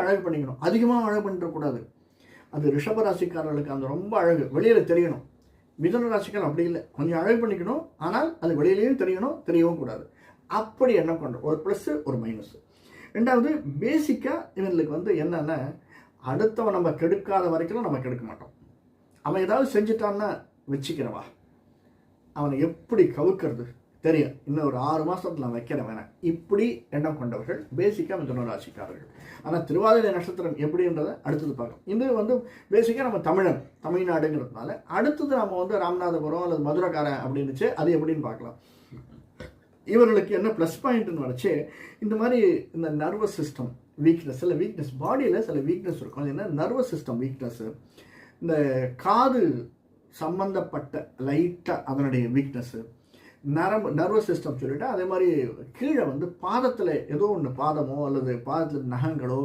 அழகு பண்ணிக்கணும், அதிகமாக அழகு பண்ணிடக்கூடாது. அது ரிஷப ராசிக்காரர்களுக்கு அந்த ரொம்ப அழகு வெளியில் தெரியணும். மிதுன ராசிக்காரர் அப்படி இல்லை, கொஞ்சம் அழகு பண்ணிக்கணும், ஆனால் அது வெளியிலையும் தெரியணும், தெரியவும் கூடாது. அப்படி எண்ணம் கொண்டு ஒரு ப்ளஸ்ஸு ஒரு மைனஸு. ரெண்டாவது பேசிக்காக இவங்களுக்கு வந்து என்னென்னா, அடுத்தவன் நம்ம கெடுக்காத வரைக்கும் நம்ம கெடுக்க மாட்டோம். அவன் ஏதாவது செஞ்சுட்டான்னா வச்சுக்கிறவா, அவனை எப்படி கவுக்கிறது தெரியும், இன்னும் ஒரு 6 மாதத்தில் நான் வைக்கிறேன் வேணாம், இப்படி எண்ணம் கொண்டவர்கள் பேசிக்காக மிதுன ராசிக்காரர்கள். ஆனால் திருவாதிரை நட்சத்திரம் எப்படின்றத அடுத்தது பார்க்கலாம். இது வந்து பேசிக்காக நம்ம தமிழ்நாடுங்கிறதுனால அடுத்தது நம்ம வந்து ராமநாதபுரம் அல்லது மதுரைக்காரன் அப்படின்னுச்சு, அது எப்படின்னு பார்க்கலாம். இவர்களுக்கு என்ன ப்ளஸ் பாயிண்ட்னு வரைச்சு, இந்த மாதிரி இந்த நர்வஸ் சிஸ்டம் வீக்னஸ், சில வீக்னஸ் பாடியில் சில வீக்னஸ் இருக்கும். அது என்ன நர்வஸ் சிஸ்டம் வீக்னஸ்ஸு, இந்த காது சம்பந்தப்பட்ட லைட்டாக அதனுடைய வீக்னஸ்ஸு, நர்வஸ் சிஸ்டம் சொல்லிவிட்டு அதே மாதிரி கீழே வந்து பாதத்தில் ஏதோ ஒன்று, பாதமோ அல்லது பாதத்தில் நகங்களோ